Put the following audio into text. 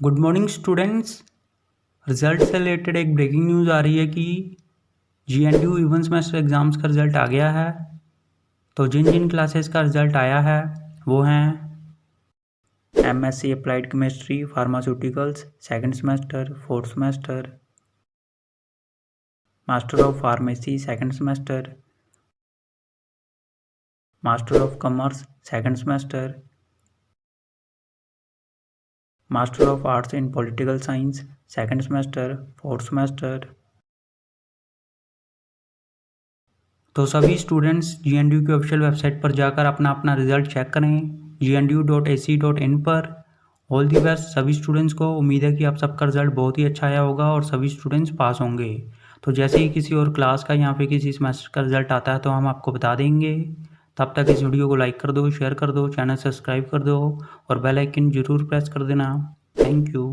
Good morning students. Result से related एक breaking news आ रही है कि GNDU इवन सेमेस्टर एग्ज़ाम्स का रिज़ल्ट आ गया है। तो जिन जिन क्लासेस का रिज़ल्ट आया है वो हैं MSc applied chemistry pharmaceuticals second semester, fourth semester, master of pharmacy second semester, master of commerce second semester, master of arts in political science second semester, fourth semester. तो सभी स्टूडेंट्स GNDU की official website पर जाकर अपना अपना result check करें gnu.ac.in पर। All the best सभी स्टूडेंट्स को। उम्मीद है कि आप सबका रिजल्ट बहुत ही अच्छा आया होगा और सभी स्टूडेंट्स पास होंगे। तो जैसे ही किसी और क्लास का या फिर किसी सेमेस्टर का रिजल्ट आता है तो हम आपको बता देंगे। तब तक इस वीडियो को लाइक कर दो, शेयर कर दो, चैनल सब्सक्राइब कर दो और बेल आइकन जरूर प्रेस कर देना। Thank you.